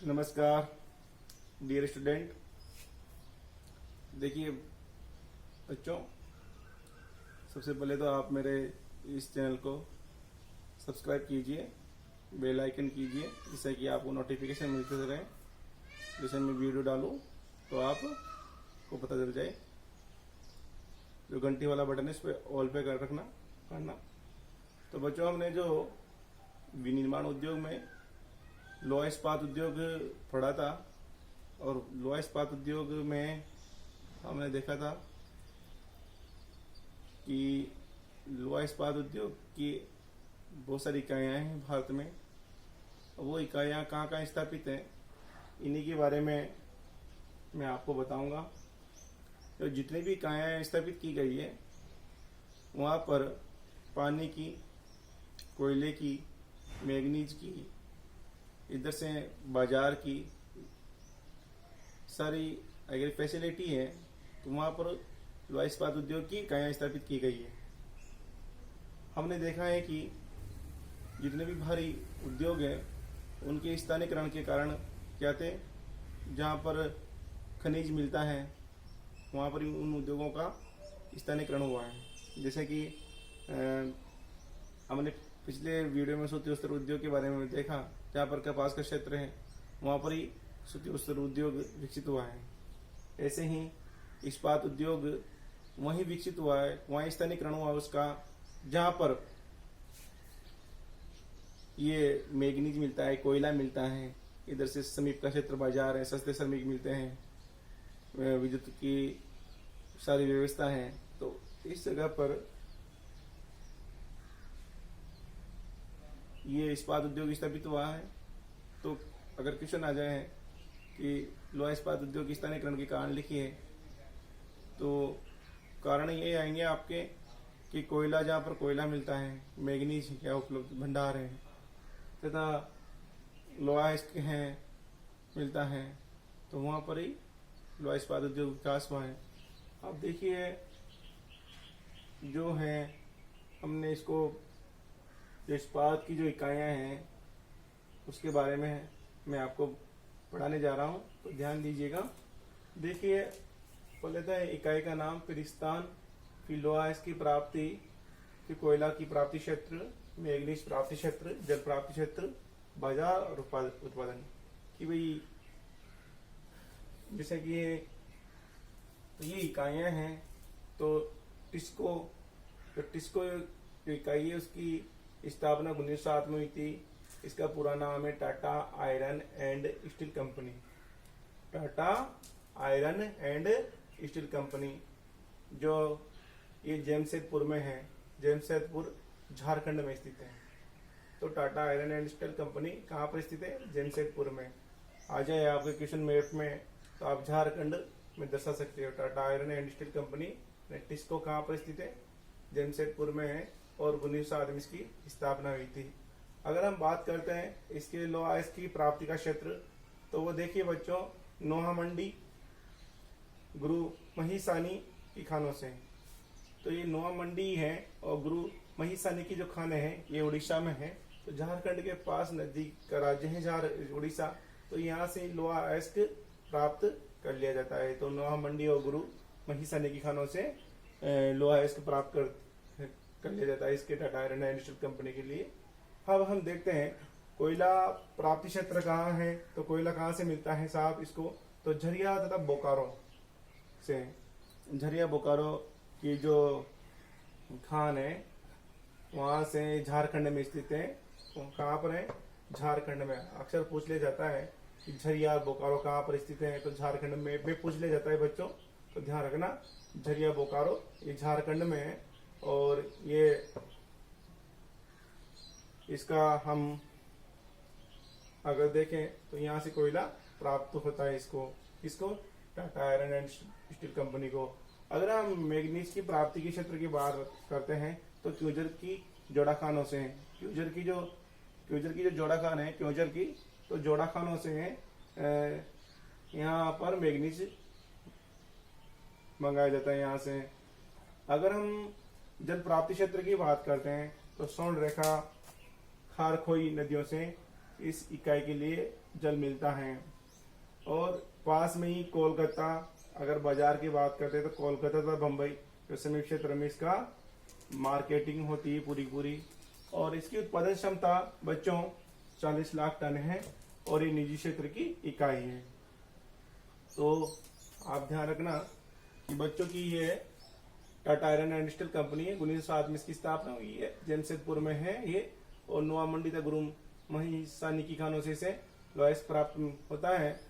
नमस्कार dear student. देखिए बच्चों, सबसे पहले तो आप मेरे इस चैनल को सब्सक्राइब कीजिए, बेल आइकन कीजिए, जिससे कि आपको नोटिफिकेशन मिलते रहे। जैसे मैं वीडियो डालूं तो आपको पता चल जाए। जो घंटी वाला बटन है इस पर ऑल पे कर रखना करना। तो बच्चों, हमने जो विनिर्माण उद्योग में लोहा इस्पात उद्योग पढ़ा था, और लोहा इस्पात उद्योग में हमने देखा था कि लोहा इस्पात उद्योग की बहुत सारी इकाइयाँ हैं भारत में। वो इकाइयाँ कहाँ कहाँ स्थापित हैं, इन्हीं के बारे में मैं आपको बताऊंगा। तो जितनी भी इकाइयाँ स्थापित की गई है वहाँ पर पानी की, कोयले की, मैग्नीज की, इधर से बाजार की सारी अगर फैसिलिटी है, तो वहाँ पर लोहा इस्पात उद्योग की इकाइयाँ स्थापित की गई है। हमने देखा है कि जितने भी भारी उद्योग हैं उनके स्थानीयकरण के कारण क्या थे, जहाँ पर खनिज मिलता है वहाँ पर उन उद्योगों का स्थानीयकरण हुआ है। जैसे कि हमने पिछले वीडियो में सूती वस्त्र उद्योग के बारे में देखा, जहाँ पर कपास का क्षेत्र है वहाँ पर ही सूती वस्त्र उद्योग विकसित हुआ है। ऐसे ही इस्पात उद्योग वहीं विकसित हुआ है, वहीं स्थानीयकरण हुआ उसका, जहाँ पर ये मैग्नीज मिलता है, कोयला मिलता है। इधर से समीप का क्षेत्र बाजार है, सस्ते श्रमिक मिलते हैं, विद्युत की सारी व्यवस्था है। तो इस जगह पर ये इस्पात उद्योग स्थापित हुआ है। तो अगर क्वेश्चन आ जाए कि लोहा इस्पात उद्योग की स्थानीयकरण के कारण लिखिए, तो कारण ये आएंगे आपके कि कोयला, जहाँ पर कोयला मिलता है, मैग्नीज क्या उपलब्ध भंडार है, तथा लोहा है मिलता है, तो वहाँ पर ही लोहा इस्पात उद्योग विकास हुआ है। अब देखिए जो है, हमने इसको जो इस्पात की जो इकाइयाँ हैं उसके बारे में मैं आपको पढ़ाने जा रहा हूँ, तो ध्यान दीजिएगा। देखिए पहले तो इकाई का नाम, फिर स्थान, फिर लोहा इसकी प्राप्ति, फिर कोयला की प्राप्ति क्षेत्र, मैग्नीज प्राप्ति क्षेत्र, जल प्राप्ति क्षेत्र, बाजार और उत्पादन की भाई। जैसे कि ये इकाइयाँ हैं, तो टिस्को जो इकाई है उसकी स्थापना 1907 में हुई थी। इसका पूरा नाम है Tata iron and steel company. Tata iron and steel company, जो ये जमशेदपुर में है, जमशेदपुर झारखंड में स्थित है। तो Tata iron and steel company कहाँ पर स्थित है? जमशेदपुर में। आ जाए आपके क्वेश्चन मैप में तो आप झारखंड में दर्शा सकते हो। Tata iron and steel company TISCO कहाँ पर स्थित है? जमशेदपुर में है, और 1907 में इसकी स्थापना हुई थी। अगर हम बात करते हैं इसके लोहा इसकी प्राप्ति का क्षेत्र, तो वो देखिए बच्चों, नोहा मंडी, गुरु महिसानी की खानों से। तो ये नोहा मंडी है और गुरु महिसानी की जो खाने हैं ये उड़ीसा में है। तो झारखंड के पास नजदीक का राज्य है उड़ीसा। तो यहाँ से लोहा अयस्क प्राप्त कर लिया जाता है। तो नोहा मंडी और गुरु महिसानी की खानों से लोहा अयस्क प्राप्त कर लिया जाता है इसके Tata iron and steel company के लिए। अब हम देखते हैं कोयला प्राप्ति क्षेत्र कहाँ है। तो कोयला कहाँ से मिलता है साहब इसको? तो झरिया तथा बोकारो से। झरिया बोकारो की जो खान है वहां से झारखंड में स्थित है। तो कहाँ पर है? झारखंड में। अक्सर पूछ लिया जाता है कि झरिया बोकारो कहाँ पर स्थित है, तो झारखंड में पूछ लिया जाता है बच्चों, तो ध्यान रखना। झरिया बोकारो ये झारखंड में है, और ये इसका हम अगर देखें तो यहाँ से कोयला प्राप्त होता है इसको Tata iron and steel company को। अगर हम मैग्नीज की प्राप्ति के क्षेत्र की बात करते हैं तो क्योंझर की जोड़ा खानों से है। क्योंझर की जो जोड़ा खान है, क्योंझर की तो जोड़ा खानों से है। यहाँ पर मैग्नीज मंगाया जाता है यहाँ से। अगर हम जल प्राप्ति क्षेत्र की बात करते हैं तो स्वर्ण रेखा, खारखोई नदियों से इस इकाई के लिए जल मिलता है। और पास में ही कोलकाता, अगर बाजार की बात करते हैं तो कोलकाता तथा बम्बई जो समीप क्षेत्र में इसका मार्केटिंग होती है पूरी। और इसकी उत्पादन क्षमता बच्चों 40 लाख टन है और ये निजी क्षेत्र की इकाई है। तो आप ध्यान रखना कि बच्चों की ये Tata iron and steel company है, 1907 में इसकी स्थापना हुई है, जमशेदपुर में है ये। और नोआ मंडी तक गुरु महिसानी की खानों से इसे लॉयस प्राप्त होता है।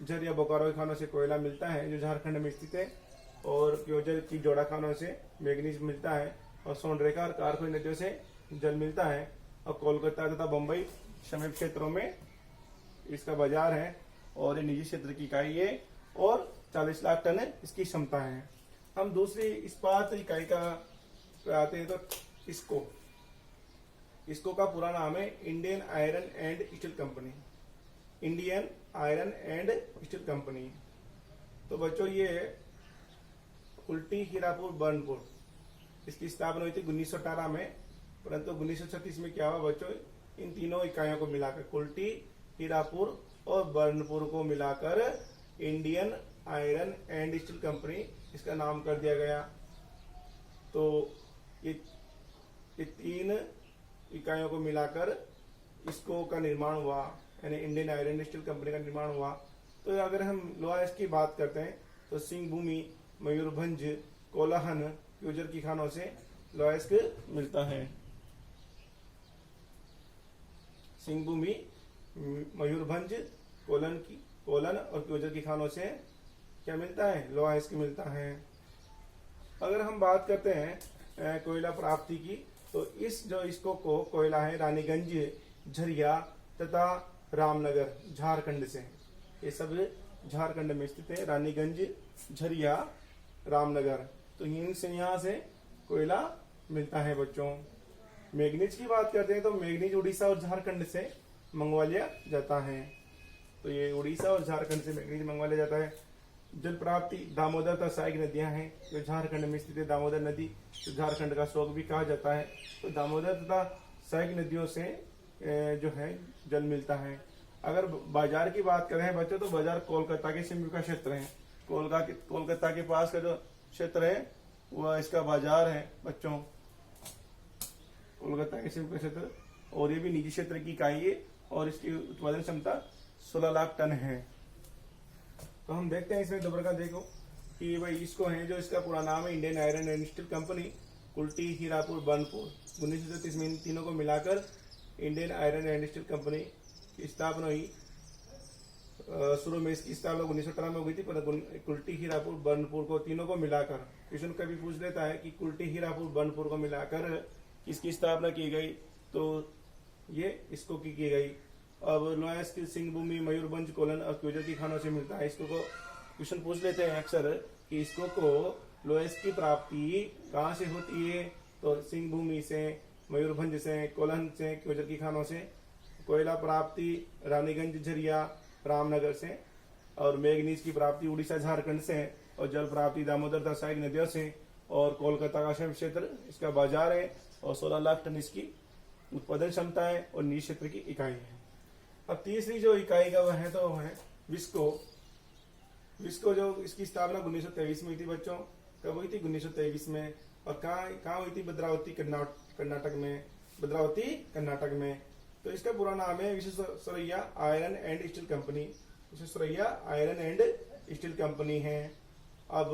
झरिया बोकारो के खानों से कोयला मिलता है जो झारखंड में स्थित है। और क्योजर की जोड़ा खानों से मैग्नीज मिलता है। और सोनरेखा और कारकोई नदियों से जल मिलता है। और कोलकाता तथा बम्बई समीप क्षेत्रों में इसका बाजार है और ये निजी क्षेत्र की इकाई है और 40 लाख टन इसकी क्षमता है। हम दूसरी इस्पात इकाई का आते हैं तो इसको का पूरा नाम है Indian iron and steel company. Indian iron and steel company. तो बच्चों ये कुल्टी, हीरापुर, बर्नपुर इसकी स्थापना हुई थी 1918 में। परंतु 1936 में क्या हुआ बच्चों, इन तीनों इकाइयों को मिलाकर कुल्टी, हीरापुर और बर्नपुर को मिलाकर Indian iron and steel company इसका नाम कर दिया गया। तो ये तीन इकाइयों को मिलाकर इसको का निर्माण हुआ, यानी इंडियन आयरन स्टील कंपनी का निर्माण हुआ। तो अगर हम लोहा की बात करते हैं तो सिंहभूमि, मयूरभंज, कोलाहन, क्यूजर की खानों से लोहास्क मिलता है। सिंहभूमि, मयूरभंज, कोलन और क्यूजर की खानों से क्या मिलता है, लोहास्क मिलता है। अगर हम बात करते हैं कोयला प्राप्ति की, तो इसको कोयला है रानीगंज, झरिया तथा रामनगर झारखंड से। ये सब झारखंड में स्थित है, रानीगंज, झरिया, रामनगर। तो इनसे यहाँ से कोयला मिलता है बच्चों। मैग्नीज की बात करते हैं तो मैग्नीज उड़ीसा और झारखंड से मंगवा लिया जाता है। तो ये उड़ीसा और झारखंड से मैग्नीज मंगवा लिया जाता है। जल प्राप्ति दामोदर तथा सहायक नदियां हैं जो झारखंड में स्थित है। दामोदर नदी तो झारखंड का शोक भी कहा जाता है। तो दामोदर तथा सहायक नदियों से जो है जल मिलता है। अगर बाजार की बात करें बच्चों तो बाजार कोलकाता के समीप का क्षेत्र है। कोलकाता के पास का जो क्षेत्र है वह इसका बाजार है बच्चों, कोलकाता के समीप का क्षेत्र। और ये भी निजी क्षेत्र की इकाई है और इसकी उत्पादन क्षमता 16 लाख टन है। तो हम देखते हैं इसमें दोबारा देखो कि भाई इसको है जो इसका पूरा नाम है Indian iron and steel company, Kulti, Hirapur, Burnpur. 1933 में इन तीनों को मिलाकर Indian iron and steel company की स्थापना हुई। शुरू में इसकी स्थापना 1918 में हुई थी, पर कुल्टी, हीरापुर, बर्नपुर को तीनों को मिलाकर क्वेश्चन कभी पूछ लेता है कि कुल्टी, हीरापुर, बर्नपुर को मिलाकर किसकी स्थापना की गई, तो ये इसको की गई। अब लोहास्क सिंहभूमि, मयूरभंज, कोलन और क्यूजर की खानों से मिलता है। इसको को क्वेश्चन पूछ लेते हैं अक्सर कि इसको को लोहास्क की प्राप्ति कहाँ से होती है, तो सिंहभूमि से, मयूरभंज से, कोलन से, क्यूजर की खानों से। कोयला प्राप्ति रानीगंज, झरिया, रामनगर से। और मैग्नीज की प्राप्ति उड़ीसा, झारखंड से। और जल प्राप्ति दामोदर तथा सहायक नदियों से। और कोलकाता का शहर क्षेत्र इसका बाजार है और 16 लाख टन इसकी उत्पादन क्षमता है और निजी क्षेत्र की इकाई है। अब तीसरी जो इकाई का वह है तो वह है विस्को जो इसकी स्थापना 1923 में हुई थी बच्चों। कब हुई थी, 1923 में। और कहाँ हुई थी, भद्रावती कर्नाटक में। तो इसका पूरा नाम है Visvesvaraya iron and steel company. Visvesvaraya iron and steel company है। अब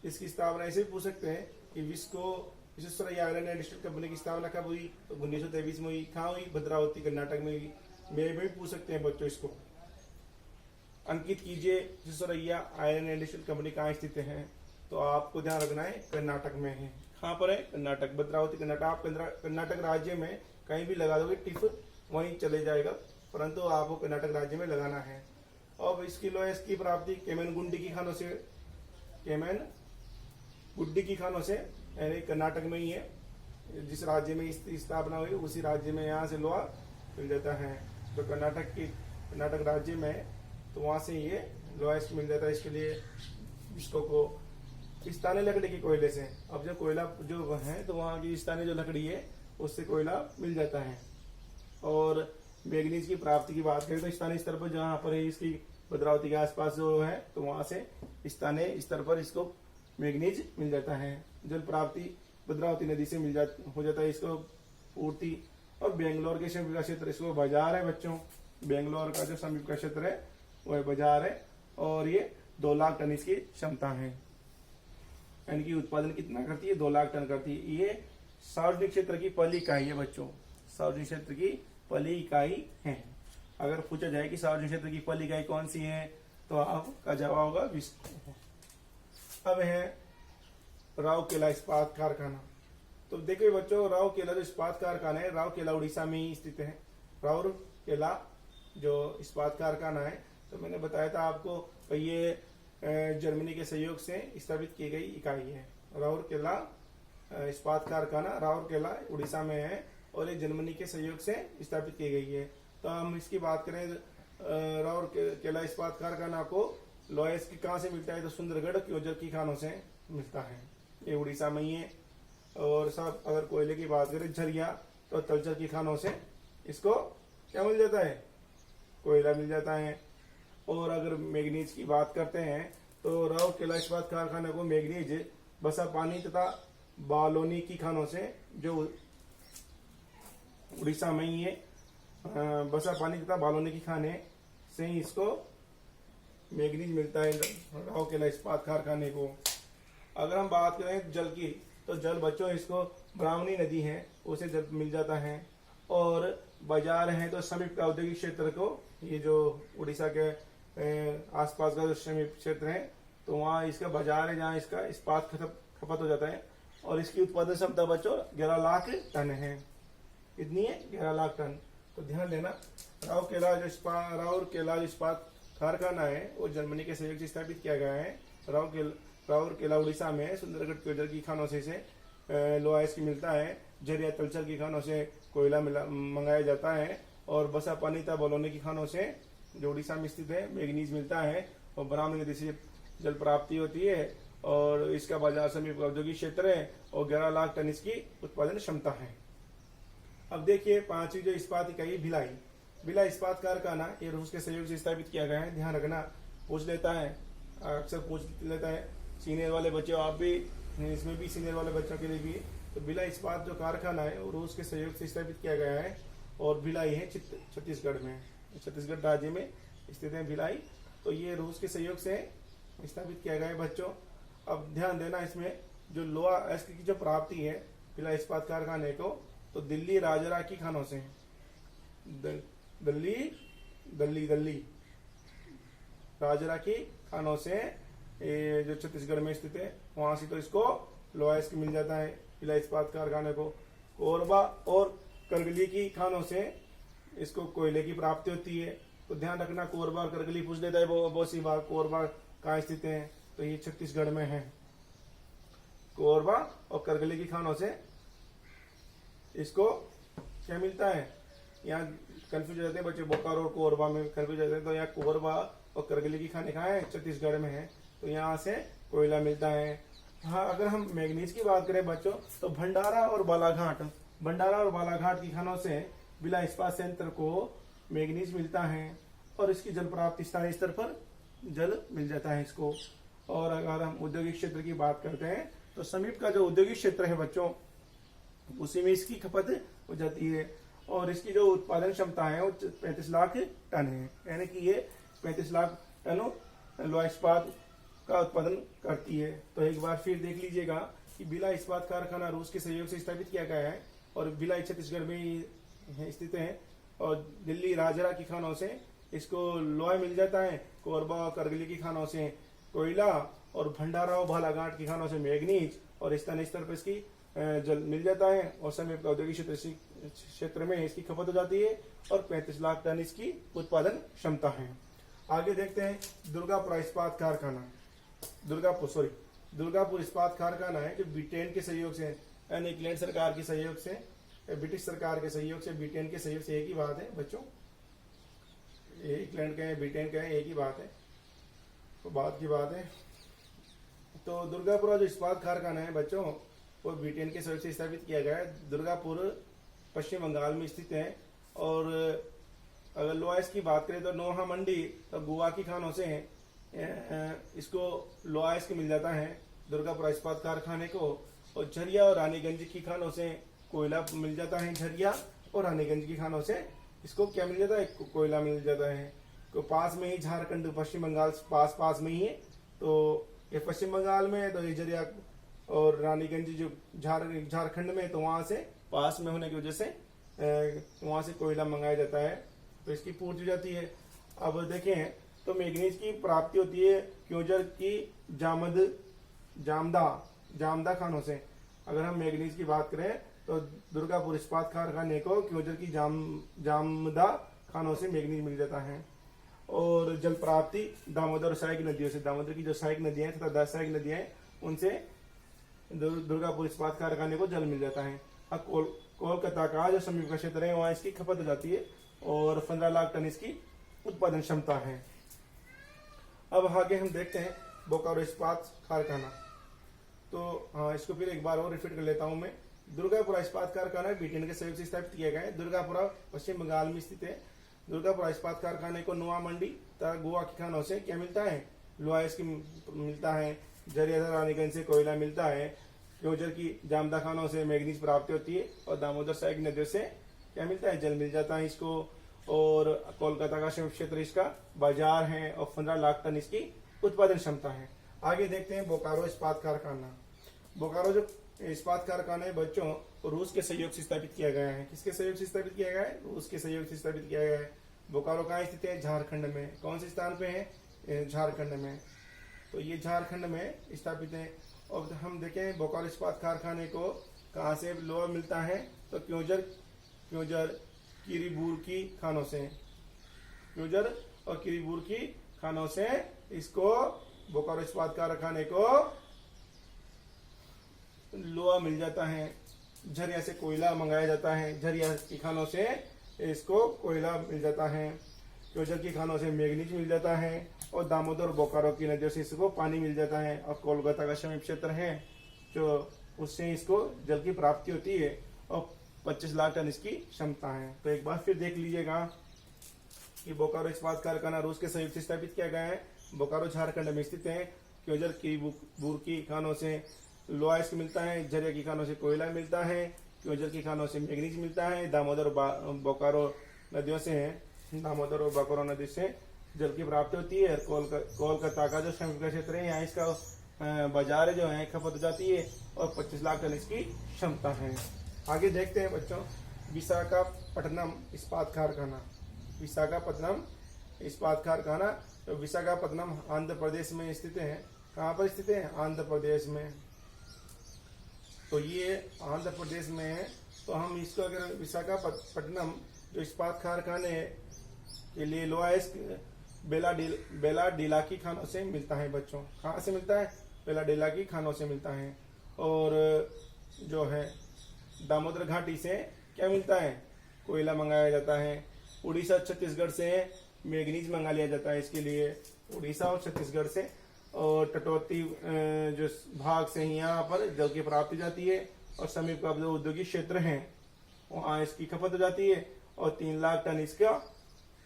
इसकी स्थापना ऐसे भी पूछ सकते हैं कि Visvesvaraya iron and steel company की स्थापना कब हुई, तो 1923 में हुई। कहाँ हुई, भद्रावती कर्नाटक में हुई। में भी पूछ सकते हैं बच्चों, इसको अंकित कीजिए Visvesvaraya iron and steel company कहाँ स्थित है, तो आपको ध्यान रखना है कर्नाटक में है। कहाँ पर है, कर्नाटक, भद्रावती कर्नाटक। आप कर्नाटक राज्य में कहीं भी लगा दोगे टिफ वहीं चले जाएगा, परंतु आपको कर्नाटक राज्य में लगाना है। अब इसकी लोहास्क की प्राप्ति केमेनगुंडी की खानों से, केमेनगुंडी की खानों से, यानी कर्नाटक में ही है। जिस राज्य में इसकी स्थापना हुई उसी राज्य में यहाँ से लोहा मिल जाता है। तो कर्नाटक राज्य में तो वहां से ये लोहास्क मिल जाता है। इसके लिए इसको को स्थानीय लकड़ी के कोयले से, अब जो कोयला जो है तो वहाँ की स्थानीय जो लकड़ी है उससे कोयला मिल जाता है। और मैग्नीज की प्राप्ति की बात करें तो स्थानीय स्तर पर जहाँ पर इसकी भद्रावती के आसपास जो है तो वहां से स्थानीय स्तर पर इसको मैग्नीज मिल जाता है। जल प्राप्ति भद्रावती नदी से हो जाता है इसको पूर्ति। और बेंगलोर के समीप का क्षेत्र इसको बाजार है बच्चों, बेंगलोर का जो समीप का क्षेत्र है वह बाजार है और ये 2 लाख टन इसकी क्षमता है। यानी कि उत्पादन कितना करती है, 2 लाख टन करती है। ये सार्वजनिक क्षेत्र की पहली इकाई है बच्चों, सार्वजनिक क्षेत्र की पहली इकाई है। अगर पूछा जाए कि सार्वजनिक क्षेत्र की पहली इकाई कौन सी है तो आपका जवाब होगा विस्को। अब है राउरकेला इस्पात कारखाना। तो देखिए बच्चों, राउरकेला जो इस्पात कारखाना है, राउरकेला उड़ीसा में ही स्थित है। राउरकेला जो इस्पात कारखाना है तो मैंने बताया था आपको कि ये जर्मनी के सहयोग से स्थापित की गई इकाई है। राउरकेला इस्पात कारखाना राउरकेला उड़ीसा में है और ये जर्मनी के सहयोग से स्थापित की गई है। तो हम इसकी बात करें, राउरकेला इस्पात कारखाना को लोहा इसकी कहाँ से मिलता है तो सुंदरगढ़ क्योंझर की खानों से मिलता है। ये उड़ीसा में ही है। और साथ अगर कोयले की बात करें झरिया तो तलचर की खानों से इसको क्या मिल जाता है, कोयला मिल जाता है। और अगर मैग्नीज की बात करते हैं तो राउरकेला इस्पात कारखाना को मैग्नीज बसा पानी तथा बालोनी की खानों से, जो उड़ीसा में ही है, बसा पानी तथा बालोनी की खाने से ही इसको मैग्नीज मिलता है राउरकेला इस्पात कारखाने को। अगर हम बात करें जल की तो जल बच्चों इसको ब्राह्मणी नदी है उसे जल मिल जाता है। और बाजार है तो समीप का औद्योगिक क्षेत्र को, ये जो उड़ीसा के आसपास का जो समीप क्षेत्र है तो वहाँ इसका बाजार है जहाँ इसका इस्पात खपत हो जाता है। और इसकी उत्पादन क्षमता बच्चों 11 लाख टन है। कितनी है, 11 लाख टन। तो ध्यान देना, राउरकेला जो इस्पात कारखाना है वो जर्मनी के सहयोग से स्थापित किया गया है। राउरकेला उड़ीसा में सुंदरगढ़ क्योंझर की खानों से लोहा इसकी मिलता है। झरिया तलचर की खानों से कोयला मंगाया जाता है। और बसा पानीता बलौनी की खानों से जो उड़ीसा में स्थित है मैग्नीज मिलता है। और ब्राह्मणी नदी से जल प्राप्ति होती है और इसका बाजार समीप औद्योगिक क्षेत्र है और 11 लाख टन इसकी उत्पादन क्षमता है। अब देखिए 5वीं जो इस्पात इकाई भिलाई इस्पात कारखाना, ये रूस के सहयोग से स्थापित किया गया है। ध्यान रखना, पूछ लेता है, अक्सर पूछ लेता है सीनियर वाले बच्चों, आप भी इसमें भी सीनियर वाले बच्चों के लिए भी। तो भिलाई इस्पात जो कारखाना है वो रूस के सहयोग से स्थापित किया गया है और भिलाई है छत्तीसगढ़ में, छत्तीसगढ़ राज्य में स्थित है भिलाई। तो ये रूस के सहयोग से स्थापित किया गया है बच्चों। अब ध्यान देना, इसमें जो लोहा इसकी जो प्राप्ति है भिलाई इस्पात कारखाने को तो दिल्ली राजरा की खानों से, दिल्ली राजरा की खानों से, जो छत्तीसगढ़ में स्थित है वहां से तो इसको लोहा इसकी मिल जाता है भिलाई इस्पात कारखाने को। कोरबा और करगली की खानों से इसको कोयले की प्राप्ति होती है। तो ध्यान रखना, कोरबा और करगली पूछ लेता है बहुत सी बार। कोरबा कहाँ स्थित है तो ये छत्तीसगढ़ में है। कोरबा और करगली की खानों से इसको क्या मिलता है, यहाँ कंफ्यूज हो जाते हैं बच्चे, बोकारो और कोरबा में कंफ्यूज हो जाते हैं। तो यहाँ कोरबा और करगली की खाने कहाँ है, छत्तीसगढ़ में है। तो यहाँ से कोयला मिलता है। हाँ, अगर हम मैग्नीज की बात करें बच्चों तो भंडारा और बालाघाट की खानों से भिलाई इस्पात संयंत्र को मैग्नीज मिलता है और इसकी जल प्राप्ति स्थानीय स्तर पर जल मिल जाता है इसको। और अगर हम औद्योगिक क्षेत्र की बात करते हैं तो समीप का जो औद्योगिक क्षेत्र है बच्चों उसी में इसकी खपत हो जाती है और इसकी जो उत्पादन क्षमता है वो 35 लाख टन है। यानी कि ये 35 लाख टन लोहा इस्पात का उत्पादन करती है। तो एक बार फिर देख लीजिएगा कि भिलाई इस्पात कारखाना रूस के सहयोग से स्थापित किया गया है और भिलाई छत्तीसगढ़ में स्थित है। और दिल्ली राजरा की खानों से इसको लोहा मिल जाता है, कोरबा और करगिली की खानों से कोयला और भंडारा और बालाघाट की खानों से मैग्नीज और स्थानीय स्तर पर इसकी जल मिल जाता है और समीप औद्योगिक क्षेत्र में इसकी खपत हो जाती है और 35 लाख टन इसकी उत्पादन क्षमता है। आगे देखते हैं दुर्गापुर इस्पात कारखाना। दुर्गापुर इस्पात कारखाना है जो ब्रिटेन के सहयोग से, यानी इंग्लैंड सरकार के सहयोग से, ब्रिटिश सरकार के सहयोग से, ब्रिटेन के सहयोग से, एक ही बात है बच्चों, इंग्लैंड के ब्रिटेन के एक ही बात है, तो बात की बात है। तो दुर्गापुर जो इस्पात कारखाना है बच्चों वो ब्रिटेन के सहयोग से स्थापित किया गया है। दुर्गापुर पश्चिम बंगाल में स्थित है और अगर लोहाइस की बात करें तो नोहा मंडी तो गोवा की खानों से इसको लोहाइस के मिल जाता है दुर्गापुरा इस्पात कारखाने को। और झरिया और रानीगंज की खानों से कोयला मिल जाता है। झरिया और रानीगंज की खानों से इसको क्या मिल जाता है, कोयला मिल जाता है। तो पास में ही झारखंड पश्चिम बंगाल पास में ही है, तो ये पश्चिम बंगाल में है, तो ये झरिया और रानीगंज जो झारखंड में है, तो वहां से पास में होने की वजह से वहां से कोयला मंगाया जाता है, तो इसकी पूर्ति हो जाती है। अब देखें तो मैग्नीज की प्राप्ति होती है क्योंझर की जामदा खानों से। अगर हम मैग्नीज की बात करें तो दुर्गापुर इस्पात कारखाने को क्योंझर की जामदा खानों से मैग्नीज मिल जाता है। और जल प्राप्ति दामोदर और सहायक नदियों से, दामोदर की जो सहायक नदियां हैं तथा सहायक नदियां हैं उनसे दुर्गापुर इस्पात कारखाने को जल मिल जाता है। अब कोलकाता का जो समीप का क्षेत्र है वहां इसकी खपत हो जाती है और 15 लाख टन इसकी उत्पादन क्षमता है। अब आगे हम देखते हैं बोकारो इस्पात कारखाना। तो हाँ, इसको फिर एक बार और रिपीट कर लेता हूं मैं। दुर्गापुरा इस्पात कारखाना ब्रिटेन के सहयोग से स्थापित किया गया है। दुर्गापुरा पश्चिम बंगाल में स्थित है। दुर्गापुरा इस्पात कारखाने को नोआ मंडी तथा गोवा की खानों से क्या मिलता है, लोहाइस की मिलता है। झरिया रानीगंज से कोयला मिलता है। क्योंझर की जामदा खानों से मैग्नीज प्राप्ति होती है और दामोदर सहायक नदियों से क्या मिलता है, जल मिल जाता है इसको। और कोलकाता का क्षेत्र इसका बाजार है और 15 लाख टन इसकी उत्पादन क्षमता है। आगे देखते हैं बोकारो इस्पात कारखाना। बोकारो जो इस्पात कारखाना है बच्चों, रूस के सहयोग से स्थापित किया गया है। किसके सहयोग से स्थापित किया गया है, रूस के सहयोग से स्थापित किया गया है। बोकारो कहाँ स्थित है, झारखंड में। कौन से स्थान पे है, झारखंड में। तो ये झारखंड में स्थापित है। और हम देखें बोकारो इस्पात कारखाने को कहाँ से लोहा मिलता है, तो क्योंझर किरीबुर की खानों से। क्योंझर और किरीबुर की खानों से इसको बोकारो इस्पात कारखाने को लोहा मिल जाता है। झरिया से कोयला मंगाया जाता है। झरिया की खानों से इसको कोयला मिल जाता है। क्योंझर की खानों से मैग्नीज मिल जाता है और दामोदर और बोकारो की नदियों से इसको पानी मिल जाता है। और कोलकाता का समीप क्षेत्र है जो उससे इसको जल की प्राप्ति होती है और 25 लाख टन इसकी क्षमता है। तो एक बार फिर देख लीजिएगा कि बोकारो इस्पात कारखाना रूस के सहयोग से स्थापित किया गया है। बोकारो झारखंड में स्थित है। क्योंझर की बूर की खानों से लोहाइस मिलता है। झरिया की खानों से कोयला मिलता है। क्योंझर की खानों से मैग्नीज मिलता है। दामोदर बोकारो नदियों से दामोदर और बोकारो नदी से जल की प्राप्ति होती है। कोलकाता का जो समीप का क्षेत्र है यहाँ इसका बाजार जो है खपत हो जाती है और 25 लाख टन इसकी क्षमता है। आगे देखते हैं बच्चों विशाखापट्टनम इस्पात कारखाना। विशाखापट्टनम इस्पात कारखाना तो विशाखापट्टनम आंध्र प्रदेश में स्थित है। कहाँ पर स्थित है, आंध्र प्रदेश में। तो ये आंध्र प्रदेश में है। तो हम इसको अगर विशाखापट्टनम जो इस्पात कारखाने के लिए लोहाइस बेलाडीला की खानों से मिलता है बच्चों। कहाँ से मिलता है, बेलाडीला की खानों से मिलता है। और जो है दामोदर घाटी से क्या मिलता है, कोयला मंगाया जाता है। उड़ीसा छत्तीसगढ़ से मैग्नीज मंगा लिया जाता है इसके लिए, उड़ीसा और छत्तीसगढ़ से। और तटवर्ती जो भाग से ही यहाँ पर जल की प्राप्ति जाती है और समीप का जो औद्योगिक क्षेत्र है वहाँ इसकी खपत हो जाती है और 3 लाख टन इसका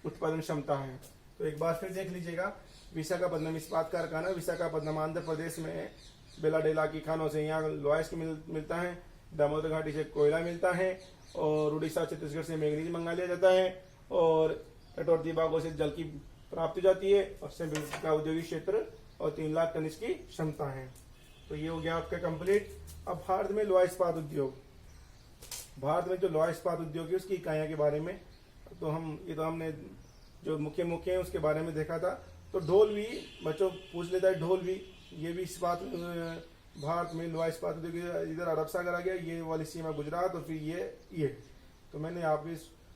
उत्पादन क्षमता है। तो एक बार फिर देख लीजिएगा विशाखापट्टनम इस्पात कारखाना विशाखापट्टनम आंध्र प्रदेश में है। बेलाडेला की खानों से यहाँ लोहाइस मिलता है। दामोदर घाटी से कोयला मिलता है और उड़ीसा छत्तीसगढ़ से मैग्नीज मंगा लिया जाता है और तटवर्ती भागों से जल की प्राप्ति जाती है और समीप का औद्योगिक क्षेत्र और 3 लाख टन इसकी क्षमता है। तो ये हो गया आपका कंप्लीट। अब भारत में लोहा इस्पात उद्योग, भारत में जो लोहा इस्पात उद्योग है उसकी इकाइयों के बारे में तो हमने जो मुख्य है उसके बारे में देखा था। तो ढोल भी बच्चों पूछ लेता है, ढोल भी ये भी इस्पात भारत में लोहा इस्पात उद्योग इधर अरब सागर आ गया, ये वाली सीमा गुजरात और फिर ये तो मैंने आपकी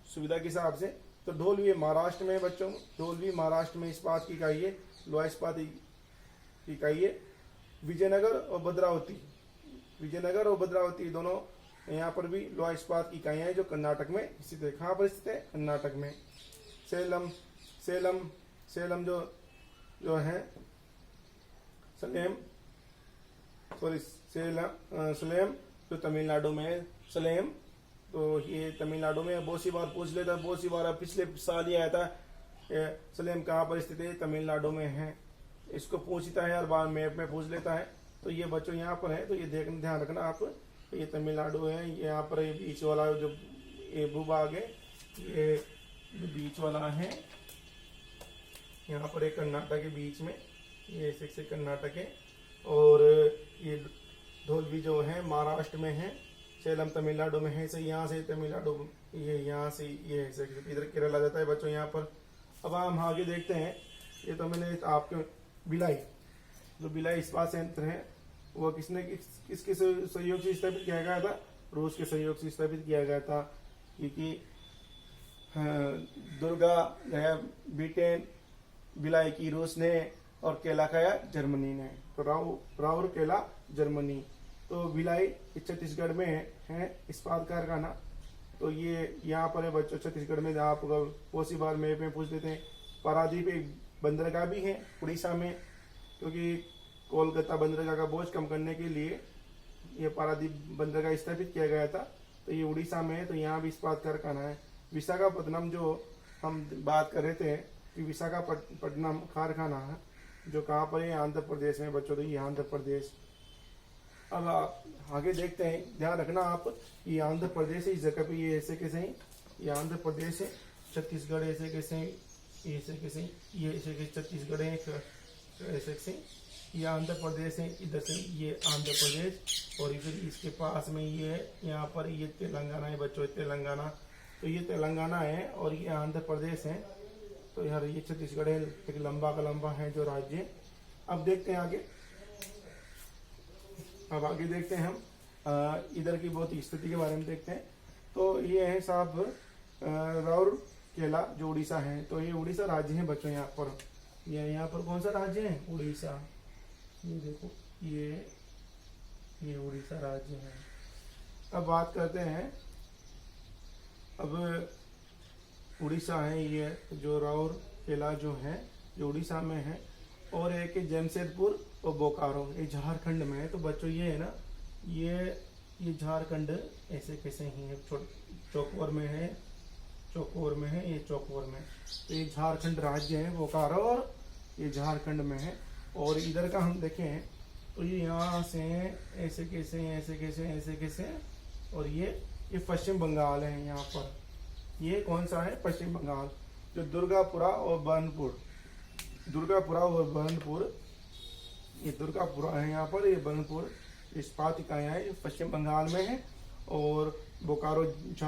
सुविधा के हिसाब से तो ढोल भी महाराष्ट्र में बच्चों, ढोल भी महाराष्ट्र में इस्पात की इकाई है, लोहा इस्पात की इकाई है। विजयनगर और भद्रावती दोनों यहाँ पर भी लोहा इस्पात की इकाइयाँ हैं जो कर्नाटक में स्थित है। कहाँ पर स्थित है, कर्नाटक में। सेलम जो है सलेम जो तमिलनाडु में है, सलेम तो ये तमिलनाडु में बहुत सी बार पूछ लेता है, बहुत सी बार पिछले साल ही आया था सलेम कहाँ पर स्थित है, तमिलनाडु में है। इसको पूछता है हर बार, मैप में पूछ लेता है। तो ये बच्चों यहाँ पर है, तो ये देखना ध्यान रखना आप, ये तमिलनाडु है। यहाँ पर ये बीच वाला जो ये भूभाग है, ये बीच वाला है। यहाँ पर एक कर्नाटक के बीच में, ये ऐसे कर्नाटक है। और ये धोलवी जो है महाराष्ट्र में है, सेलम तमिलनाडु में है। से यहाँ से तमिलनाडु, ये यहाँ से ये ऐसे इधर केरल आ जाता है बच्चों यहाँ पर। अब हम आगे देखते हैं। ये तो मैंने आपके भिलाई, जो भिलाई इस्पात संयंत्र है, वो किसके सहयोग से स्थापित किया गया था? रूस के सहयोग से स्थापित किया गया था। क्योंकि दुर्गा जो है ब्रिटेन, भिलाई की रूस ने और केला खाया जर्मनी ने। तो राउर केला जर्मनी। तो भिलाई छत्तीसगढ़ में है इस्पात कारखाना। तो ये यहाँ पर है बच्चों छत्तीसगढ़ में। आप बहुत सी बार मैप में पूछ लेते हैं। पारादीप एक बंदरगाह भी है उड़ीसा में, क्योंकि कोलकाता बंदरगाह का बोझ कम करने के लिए ये पारादीप बंदरगाह स्थापित किया गया था। तो ये उड़ीसा में है। तो यहाँ भी इस्पात कारखाना है। विशाखापट्टनम जो हम बात कर रहे थे कि विशाखापट्टनम कारखाना है, जो कहाँ पर है? आंध्र प्रदेश में बच्चों। तो ये आंध्र प्रदेश। अब आप आगे देखते हैं, ध्यान रखना आप, ये आंध्र प्रदेश है। इस जगह पे ये ऐसे कैसे हैं? ये आंध्र प्रदेश है। छत्तीसगढ़ ऐसे कैसे हैं? ये ऐसे कैसे? ये ऐसे कैसे? छत्तीसगढ़ है ऐसे कैसे? ये आंध्र प्रदेश है। इधर से ये आंध्र प्रदेश, और इधर इसके पास में ये है, यहाँ पर ये तेलंगाना है बच्चों, तेलंगाना। तो ये तेलंगाना है और ये आंध्र प्रदेश है। तो यार ये छत्तीसगढ़ है, एक लंबा का लंबा है जो राज्य। अब देखते हैं आगे। अब आगे देखते हैं हम इधर की बहुत स्थिति के बारे में देखते हैं। तो ये है साहब राउरकेला जो उड़ीसा है। तो ये उड़ीसा राज्य है बच्चों। यहाँ पर यहाँ पर कौन सा राज्य है? उड़ीसा। ये देखो, ये उड़ीसा राज्य है। अब बात करते हैं, अब उड़ीसा है ये जो राउरकेला जो है, जो उड़ीसा में है। और एक है जमशेदपुर और बोकारो, ये झारखंड में है। तो बच्चों ये है ना, ये झारखंड ऐसे कैसे ही है, चौकोर में है, चौकोर में है, ये चौकोर में। तो ये झारखंड राज्य है बोकारो, और ये झारखंड में है। और इधर का हम देखें तो ये यहाँ से ऐसे कैसे, ऐसे कैसे, ऐसे कैसे। और ये पश्चिम बंगाल है। यहाँ पर ये कौन सा है? पश्चिम बंगाल। जो दुर्गापुरा और बर्नपुर, दुर्गापुरा और बर्नपुर, ये दुर्गापुरा है यहाँ पर, ये बर्नपुर इस्पात इकाइयाँ है, पश्चिम बंगाल में है। और बोकारो